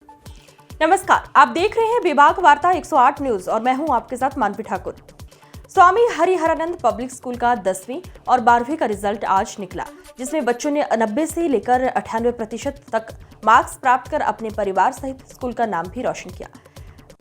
नमस्कार, आप देख रहे हैं विभाग वार्ता 108 न्यूज और मैं हूं आपके साथ मानवी ठाकुर। स्वामी हरिहरानंद पब्लिक स्कूल का 10वीं और 12वीं का रिजल्ट आज निकला, जिसमें बच्चों ने 90 से लेकर 98% तक मार्क्स प्राप्त कर अपने परिवार सहित स्कूल का नाम भी रोशन किया।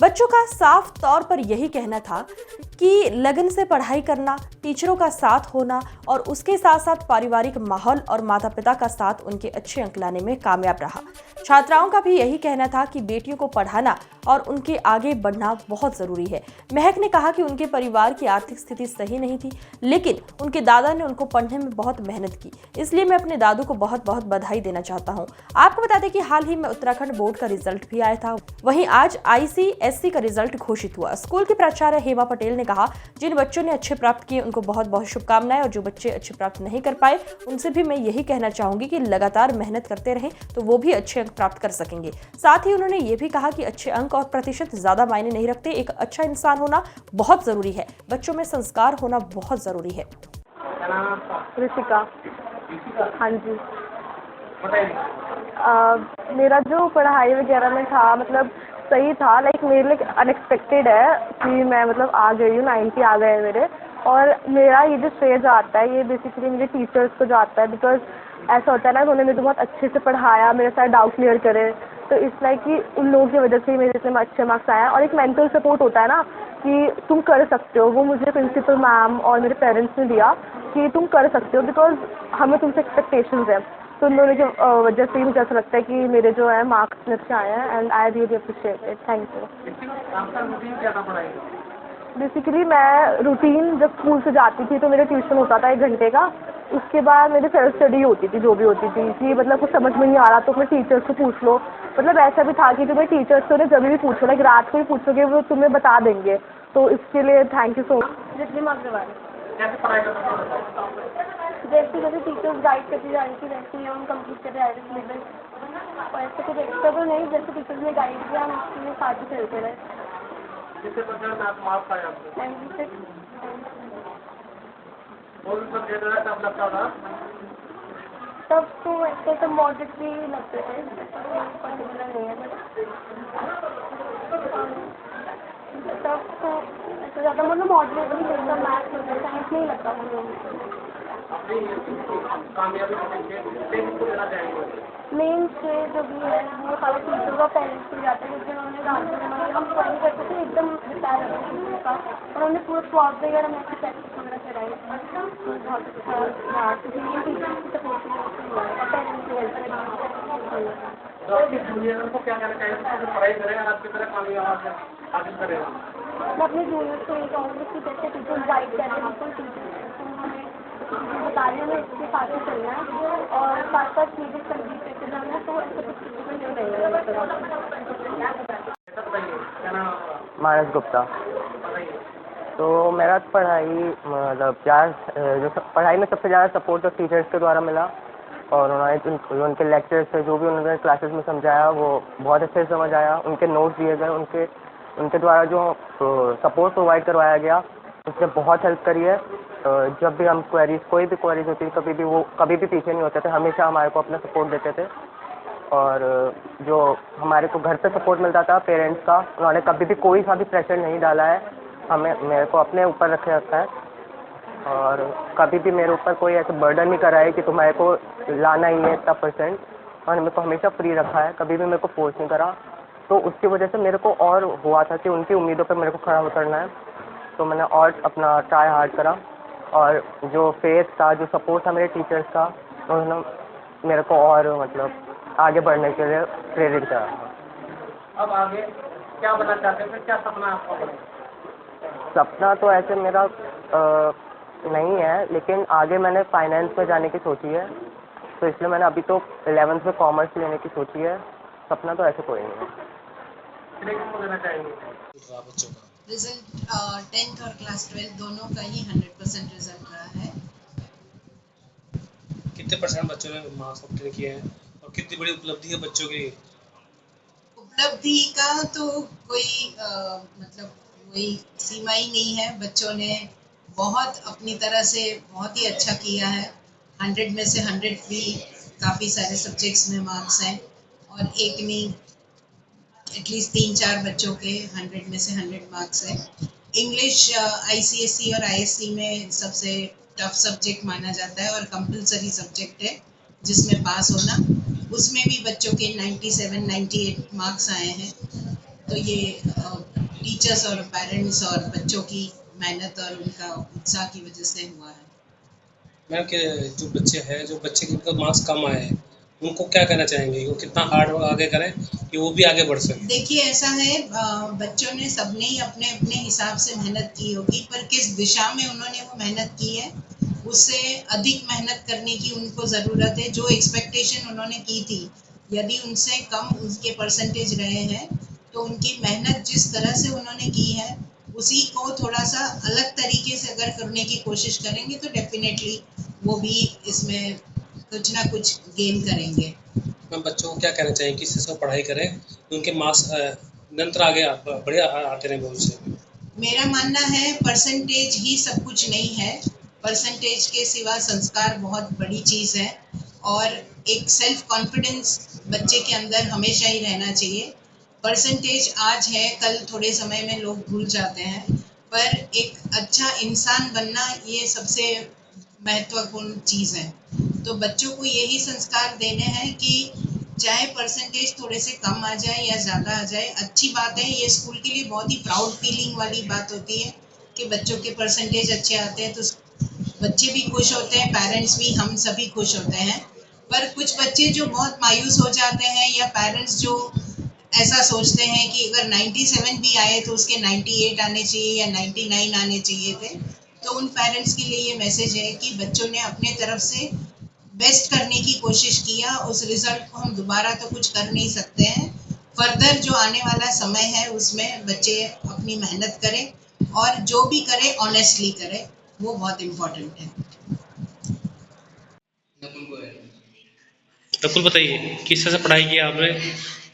बच्चों का साफ तौर पर यही कहना था कि लगन से पढ़ाई करना, टीचरों का साथ होना और उसके साथ साथ पारिवारिक माहौल और माता पिता का साथ उनके अच्छे अंक लाने में कामयाब रहा। छात्राओं का भी यही कहना था कि बेटियों को पढ़ाना और उनके आगे बढ़ना बहुत जरूरी है। महक ने कहा कि उनके परिवार की आर्थिक स्थिति सही नहीं थी, लेकिन उनके दादा ने उनको पढ़ने में बहुत मेहनत की, इसलिए मैं अपने दादू को बहुत बहुत बधाई देना चाहता हूँ। आपको बता दें कि हाल ही में उत्तराखंड बोर्ड का रिजल्ट भी आया था। वहीं आज ICSE का रिजल्ट घोषित हुआ। स्कूल की प्राचार्य हेमा पटेल ने कहा, जिन बच्चों ने अच्छे प्राप्त किए उनको बहुत बहुत शुभकामनाएं, और जो बच्चे अच्छे प्राप्त नहीं कर पाए उनसे भी मैं यही कहना चाहूंगी कि लगातार मेहनत करते रहें तो वो भी अच्छे अंक प्राप्त कर सकेंगे। साथ ही उन्होंने ये भी कहा कि अच्छे अंक और प्रतिशत ज्यादा मायने नहीं रखते, एक अच्छा इंसान होना बहुत जरूरी है, बच्चों में संस्कार होना बहुत जरूरी है। ऋषिका, हाँ जी। मेरा जो पढ़ाई वगैरह में था मतलब सही था, लाइक मेरे लिए अनएक्सपेक्टेड है कि मैं मतलब आ गई हूँ, 90 आ गए हैं मेरे। और मेरा ये जो श्रेय जो आता है ये बेसिकली मेरे टीचर्स को जो आता है, बिकॉज ऐसा होता है ना, उन्होंने मुझे बहुत अच्छे से पढ़ाया, मेरे सारे डाउट क्लियर करे, तो इस लाइक कि उन लोगों की वजह से ही मेरे इतने अच्छे मार्क्स आए हैं। और एक मेंटल सपोर्ट होता है ना कि तुम कर सकते हो, वो मुझे प्रिंसिपल मैम और मेरे पेरेंट्स ने दिया कि तुम कर सकते हो, बिकॉज हमें तुमसे एक्सपेक्टेशंस है। तो उन लोगों की वजह से ही मुझे ऐसा लगता है कि मेरे जो है मार्क्स अच्छे आए हैं, and I really appreciate it. Thank you. Basically मैं रूटीन जब स्कूल से जाती थी तो मेरा ट्यूशन होता था 1 घंटे का, उसके बाद मेरी सेल्फ स्टडी होती थी, जो भी होती थी कि मतलब कुछ समझ में नहीं आ रहा तो अपने टीचर्स से पूछ लो। मतलब ऐसा भी था कि जो मेरे टीचर्स थे जब भी पूछो, लाइक रात को ही पूछोगे वो तुम्हें बता देंगे, तो इसके लिए थैंक यू सो मच। जैसे जैसे टीचर्स गाइड करती जा रही थी वैसे ही हम कंप्लीट कर रहे थे, और ऐसे कुछ एक्स्ट्रा तो नहीं, जैसे टीचर्स ने गाइड किया हम उसके साथ ही चलते रहे। कितने परसेंट आप मार्क्स आए आपको? 96। कौन सा सब्जेक्ट टफ लगता था? तब तो ऐसे तो मॉडरेट भी लगते थे, पर्टिकुलर नहीं है, तब तो ऐसे ज़्यादा मतलब मॉडरेट भी लगता, मैथ्स वगैरह साइंस नहीं लगता मुझे। अपनी कामयाबी को देना चाहेंगे? मेन से जो भी है वो सारे टीचर का पेरेंट्स को जाते हैं, क्योंकि उन्होंने रात में हम पढ़ नहीं करते थे, एकदम रिटायर हो गए का, और उन्होंने पूरा स्वाद वगैरह में प्रैक्टिस वगैरह कराई, बहुत अच्छा रहा, क्योंकि ये टीचर्स की सपोर्ट और पेरेंट्स की हेल्प। तो आपकी जूनियर को क्या कहना चाहिए? पढ़ाई करें और आपकी तरह कामयाब हासिल करेगा? मैं अपने जूनियर्स को ये कहूँगी कि जैसे टीचर्स गाइड कर रहे हैं, बिल्कुल टीचर्स बता रहे हैं इसके साथ ही चलना है और साथ साथ चीज़ें कंप्लीट करके जाना है, तो ऐसे कुछ चीज़ें नहीं रहेगा। मानस गुप्ता। तो मेरा पढ़ाई मतलब पढ़ाई में सबसे ज़्यादा सपोर्ट तो टीचर्स के द्वारा मिला, और उन्होंने उनके लेक्चर्स से जो भी उन्होंने क्लासेस में समझाया वो बहुत अच्छे से समझ आया। उनके नोट्स दिए गए, उनके द्वारा जो सपोर्ट प्रोवाइड करवाया गया उसने बहुत हेल्प करी है। जब भी हम कोई भी क्वेरीज होती थी, कभी भी पीछे नहीं होते थे, हमेशा हमारे को अपना सपोर्ट देते थे। और जो हमारे को घर पे सपोर्ट मिलता था पेरेंट्स का, उन्होंने कभी भी कोई सा भी प्रेशर नहीं डाला है, मेरे को अपने ऊपर रखा है, और कभी भी मेरे ऊपर कोई ऐसा बर्डन नहीं करा है कि तुम्हारे को लाना ही है इतना परसेंट, और मेरे को हमेशा फ्री रखा है, कभी भी मेरे को फोर्स नहीं करा। तो उसकी वजह से मेरे को और हुआ था कि उनकी उम्मीदों पर मेरे को खड़ा उतरना है, तो मैंने और अपना ट्राई हार्ड करा, और जो फेथ था, जो सपोर्ट था मेरे टीचर्स का, उन्होंने मेरे को और मतलब आगे बढ़ने के लिए प्रेरित करा। अब आगे क्या बनना चाहते हैं? क्या सपना है आपका? सपना तो ऐसे मेरा नहीं है, लेकिन आगे मैंने फाइनेंस में जाने की सोची है, तो इसलिए मैंने अभी तो 11th में कॉमर्स लेने की सोची है। सपना तो ऐसे कोई नहीं है। देना चाहेंगे रिजल्ट 10th और क्लास 12 दोनों का ही 100% रिजल्ट रहा है। कितने परसेंट बच्चों ने मार्क्स ऑब्टेन किए हैं और कितनी बड़ी उपलब्धि है बच्चों की? उपलब्धि का तो कोई मतलब कोई सीमा ही नहीं है। बच्चों ने बहुत अपनी तरह से बहुत ही अच्छा किया है। 100 में से 100 भी काफ़ी सारे सब्जेक्ट्स में मार्क्स हैं, और एक नहीं एटलीस्ट 3-4 बच्चों के 100 में से 100 मार्क्स है। इंग्लिश ICSE और ISC में सबसे टफ सब्जेक्ट माना जाता है और कंपलसरी सब्जेक्ट है जिसमें पास होना, उसमें भी बच्चों के 97-98 मार्क्स आए हैं। तो ये टीचर्स और पेरेंट्स और बच्चों की मेहनत और उनका उत्साह की वजह से हुआ है। मैम के जो बच्चे के मतलब मार्क्स कम आए हैं उनको क्या कहना चाहेंगे, वो कितना हार्ड वर्क आगे करें कि वो भी आगे बढ़ सकें? देखिए ऐसा है, बच्चों ने सबने ही अपने अपने हिसाब से मेहनत की होगी, पर किस दिशा में उन्होंने वो मेहनत की है उससे अधिक मेहनत करने की उनको ज़रूरत है। जो एक्सपेक्टेशन उन्होंने की थी, यदि उनसे कम उनके परसेंटेज रहे हैं तो उनकी मेहनत जिस तरह से उन्होंने की है उसी को थोड़ा सा अलग तरीके से अगर करने की कोशिश करेंगे तो डेफिनेटली वो भी इसमें कुछ ना कुछ गेन करेंगे। मैम बच्चों को क्या कहना चाहिए, किस तरह से पढ़ाई करें उनके मार्क्स निरंतर आगे बढ़िया आते रहें भविष्य में? मेरा मानना है परसेंटेज ही सब कुछ नहीं है, परसेंटेज के सिवा संस्कार बहुत बड़ी चीज़ है और एक सेल्फ कॉन्फिडेंस बच्चे के अंदर हमेशा ही रहना चाहिए। परसेंटेज आज है, कल थोड़े समय में लोग भूल जाते हैं, पर एक अच्छा इंसान बनना ये सबसे महत्वपूर्ण चीज़ है। तो बच्चों को यही संस्कार देने हैं कि चाहे परसेंटेज थोड़े से कम आ जाए या ज़्यादा आ जाए, अच्छी बात है। ये स्कूल के लिए बहुत ही प्राउड फीलिंग वाली बात होती है कि बच्चों के परसेंटेज अच्छे आते हैं तो बच्चे भी खुश होते हैं, पेरेंट्स भी, हम सभी खुश होते हैं। पर कुछ बच्चे जो बहुत मायूस हो जाते हैं या पेरेंट्स जो ऐसा सोचते हैं कि अगर 97 भी आए तो उसके 98 आने चाहिए या 99 आने चाहिए थे, तो उन पेरेंट्स के लिए ये मैसेज है कि बच्चों ने अपने तरफ से बेस्ट करने की कोशिश किया, उस रिजल्ट को हम दोबारा तो कुछ कर नहीं सकते हैं। फर्दर जो आने वाला समय है उसमें बच्चे अपनी मेहनत करें और जो भी करें ऑनेस्टली करें, वो बहुत इम्पोर्टेंट है। नकुल बताइए, किस तरह से पढ़ाई की आपने,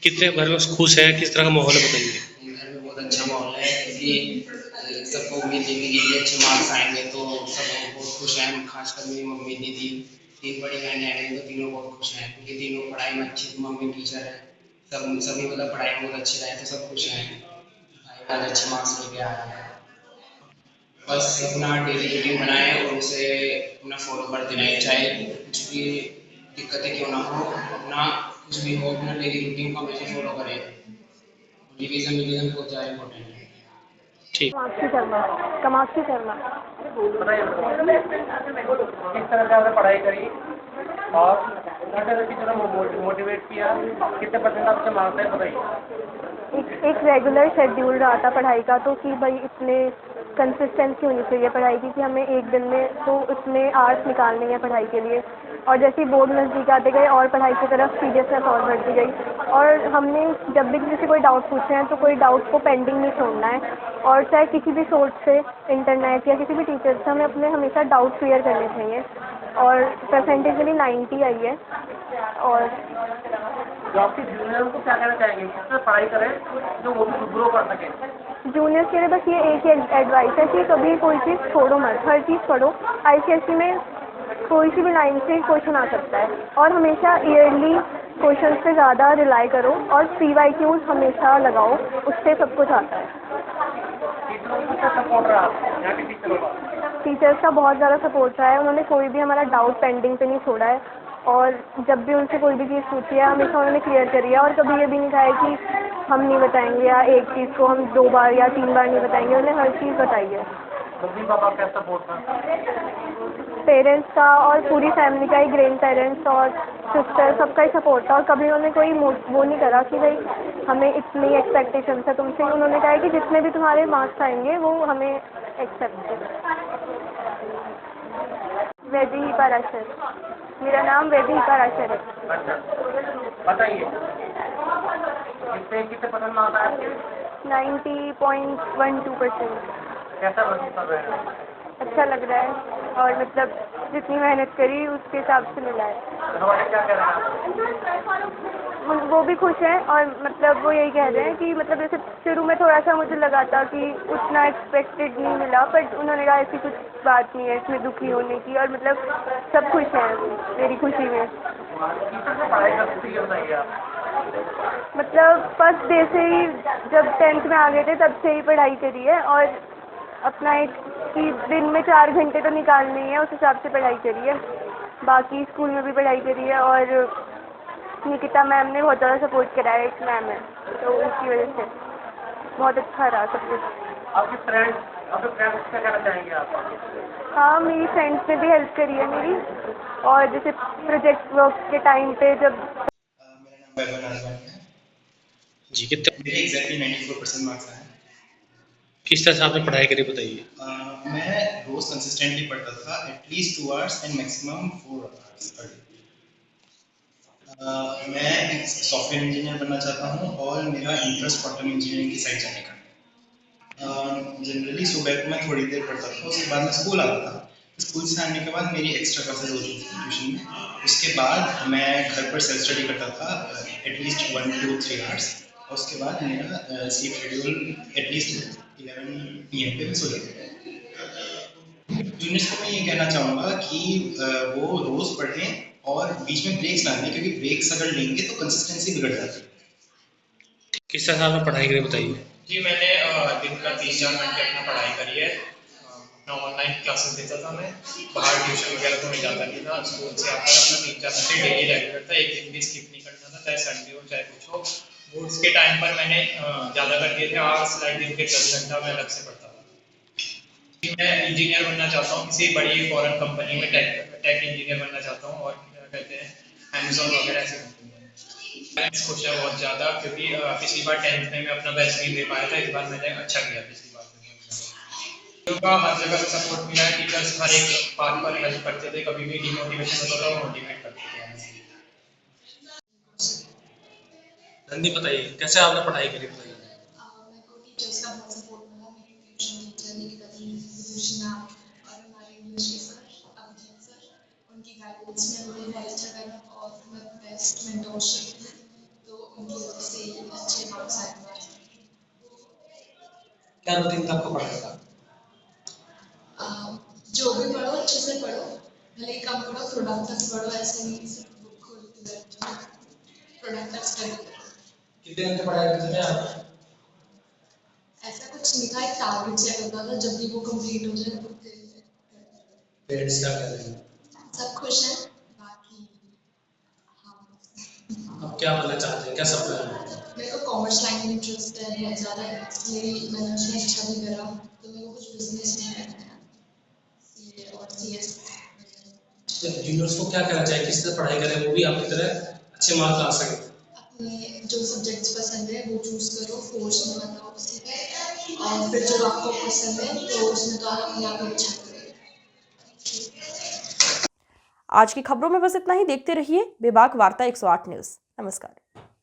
कितने घर में खुश हैं, किस तरह का माहौल है बताइए? घर में बहुत अच्छा माहौल है क्योंकि सबको उम्मीद थी कि अच्छे मार्क्स आएंगे तो सब बहुत खुश हैं। खासकर मेरी मम्मी दीदी, 3 बड़ी बहनें हैं तो तीनों बहुत खुश हैं क्योंकि तीनों पढ़ाई में अच्छी, मम्मी टीचर है, सभी मतलब पढ़ाई में बहुत अच्छे रहे तो सब खुश हैं। भाई आज अच्छे मार्क्स लेके आया है। बस अपना डेली रूटीन बनाए और उसे अपना फॉलो करते रहें, चाहे कुछ भी दिक्कतें क्यों ना हो, अपना कुछ भी हो, अपना डेली रूटीन को हमेशा फॉलो करें। रिवीजन बहुत ज़्यादा इम्पोर्टेंट है। ठीक। कामाक्षी शर्मा। बताइए किस तरह से आपने पढ़ाई करी और किस तरह टीचर ने मोटिवेट किया, कितने परसेंट आपके मार्क्स है बताइए? एक रेगुलर शेड्यूल रहा था पढ़ाई का, तो कि भाई इतने कंसिस्टेंसी होनी चाहिए पढ़ाई की कि हमें एक दिन में तो उसमें आवर्स निकालनी है पढ़ाई के लिए। और जैसे ही बोर्ड नज़दीक आते गए और पढ़ाई की तरफ सीरियसनेस और बढ़ती गई। और हमने जब भी किसी से कोई डाउट पूछे हैं तो कोई डाउट को पेंडिंग नहीं छोड़ना है, और चाहे किसी भी सोर्स से, इंटरनेट या किसी भी टीचर से, हमें अपने हमेशा डाउट क्लियर करने चाहिए। और परसेंटेज मेरी 90 आई है। और जो आपके जूनियर को क्या कहना चाहेंगे, किस तरह पढ़ाई करें जो वो भी ग्रो कर सकें? जूनियर्स के लिए बस ये एक ही एडवाइस है कि कभी कोई चीज़ छोड़ो मत, हर चीज़ पढ़ो। ICSE में कोई सी भी लाइन से क्वेश्चन आ सकता है, और हमेशा ईयरली क्वेश्चन पे ज़्यादा रिलाई करो और CYQs हमेशा लगाओ, उससे सब कुछ आता है। सपोर्ट रहा यहाँ के टीचरों का? टीचर्स का बहुत ज़्यादा सपोर्ट रहा है, उन्होंने कोई भी हमारा डाउट पेंडिंग पे नहीं छोड़ा है। और जब भी उनसे कोई भी चीज़ पूछी है हमेशा उन्होंने क्लियर करी है, और कभी ये भी नहीं कहा है कि हम नहीं बताएंगे या एक चीज़ को हम 2 बार या 3 बार नहीं बताएंगे, उन्होंने हर चीज़ बताई है। मम्मी पापा का सपोर्ट था? पेरेंट्स का और पूरी फैमिली का ही, ग्रैंड पेरेंट्स और सिस्टर, सबका ही सपोर्ट था। और कभी उन्होंने कोई वो नहीं करा कि भाई हमें इतनी एक्सपेक्टेशन है तुमसे। उन्होंने कहा कि जितने भी तुम्हारे मार्क्स आएंगे वो हमें एक्सेप्ट है। वैदेही पाराशर। मेरा नाम वैदेही पाराशर है। अच्छा बताइए, कितने परसेंट मार्क्स आए आपके? 90.12%। कैसा महसूस कर रहे हैं? अच्छा लग रहा है, और मतलब जितनी मेहनत करी उसके हिसाब से मिला है। हमारे क्या कह रहे हैं? वो भी खुश हैं, और मतलब वो यही कह रहे हैं कि मतलब जैसे शुरू में थोड़ा सा मुझे लगा था कि उतना एक्सपेक्टेड नहीं मिला, बट उन्होंने कहा ऐसी कुछ बात नहीं है इसमें दुखी होने की, और मतलब सब खुश हैं मेरी खुशी में। किस तरह से पढ़ाई करती है बताइए आप? मतलब फर्स्ट डे से ही जब 10th में आ गए थे तब से ही पढ़ाई करी है और अपना एक कि दिन में 4 घंटे तो निकालने ही है, उस हिसाब से पढ़ाई करी है। बाकी स्कूल में भी पढ़ाई करी है और निकिता मैम ने बहुत ज़्यादा सपोर्ट करा है, एक मैम है तो उसकी वजह से बहुत अच्छा रहा सब कुछ। आपके फ्रेंड्स क्या कहना चाहेंगे आप? हाँ, मेरी फ्रेंड्स ने भी हेल्प करी है मेरी, और जैसे प्रोजेक्ट वर्क के टाइम पे जब मेरा नाम वैभव नाजवानी है। जी कितने मेरे एग्जैक्टली 94% मार्क्स आए। किस तरह से आपने पढ़ाई करी बताइए। मैं रोज़ कंसिस्टेंटली पढ़ता था, at least 2 hours and maximum 4 hours per day. मैं एक सॉफ्टवेयर इंजीनियर बनना चाहता हूँ और मेरा इंटरेस्ट क्वांटम इंजीनियरिंग की साइड जाने का। जनरली सुबह को मैं थोड़ी देर पढ़ता था, उसके बाद मैं स्कूल आता था। स्कूल से आने के बाद मेरी एक्स्ट्रा क्लासेस होती थी ट्यूशन में। उसके बाद मैं घर पर सेल्फ स्टडी करता था एटलीस्ट 1 to 3 आवर्स। और उसके बाद मेरा स्लीप शेड्यूल एटलीस्ट 11 PM पे मिस हो जाता है। जूनियर्स को मैं ये कहना चाहूँगा कि वो रोज़ पढ़ें और बीच में ब्रेक्स ना लें, क्योंकि ब्रेक्स अगर लेंगे तो कंसिस्टेंसी बिगड़ जाती है। किस तरह से आपने पढ़ाई करी बताइए। जी मैंने दिन का 3-4 घंटे अपना पढ़ाई करी है। अपना ऑनलाइन क्लासेस देता था मैं, बाहर ट्यूशन वगैरह तो मैं जाता नहीं था। स्कूल से आकर अपना 3-4 घंटे डेली रेगुलर था, एक दिन भी स्किप नहीं करना था, चाहे संडे हो चाहे कुछ हो। बोर्ड्स के टाइम पर मैंने ज़्यादा कर दिए थे, आवर्स लाइक दिन के 10 घंटा मैं अलग से पढ़ता था। जी मैं इंजीनियर बनना चाहता हूँ, किसी बड़ी फॉरेन कंपनी में टेक इंजीनियर बनना चाहता हूँ, और क्या कहते हैं अमेजोन वगैरह ऐसी कंपनी में। पेरेंट्स खुश है बहुत ज़्यादा, क्योंकि पिछली बार 10th में मैं अपना बेस्ट नहीं दे पाया था, इस बार मैंने अच्छा किया पिछली बार में। का हर जगह से सपोर्ट मिला है, टीचर्स हर एक बात पर हेल्प करते थे, कभी भी डिमोटिवेशन होता था वो मोटिवेट करते थे। नंदी बताइए कैसे आपने पढ़ाई करी बताइए। मेरे को टीचर्स का बहुत सपोर्ट मिला, मेरी ट्यूशन टीचर निकिता दी, विदुषी मैम और हमारे इंग्लिश के सर अभिजीत सर, उनकी गाइडेंस में मुझे बहुत अच्छा लगा और मैं बेस्ट मेंटोरशिप थी, तो उनकी वजह से अच्छे मार्क्स आए। क्या रूटीन था आपको पढ़ाई का? जो भी पढ़ो अच्छे से पढ़ो, भले ही कम पढ़ो, प्रोडक्टिव पढ़ो, ऐसे नहीं सिर्फ बुक खोल के बैठ जाओ, प्रोडक्टिव स्टडी करो। कितने घंटे पढ़ाई करते थे आप? ऐसा कुछ नहीं था, एक टारगेट सेट होता था, जब भी वो कंप्लीट हो जाए तो पेरेंट्स क्या कह रहे हैं? सब खुश हैं। बाकी हाँ, अब क्या बनना चाहते हैं, क्या सपना है? मेरे को कॉमर्स लाइन में इंटरेस्ट है बहुत ज़्यादा, इसलिए मैंने उसमें अच्छा भी करा, तो मेरे को कुछ बिजनेस में करना है, CA और CS। जूनियर्स को क्या कहना चाहिए, किस तरह पढ़ाई करें वो भी आपकी तरह अच्छे मार्क्स ला सके? अपने जो सब्जेक्ट्स पसंद है वो चूज़ करो, फोर्स में मत आओ उसी पे, और फिर जो आपको पसंद है तो उसमें तो आप अपने आप ही अच्छा करोगे। आज की खबरों में बस इतना ही। देखते रहिए बेबाक वार्ता 108 न्यूज़। नमस्कार।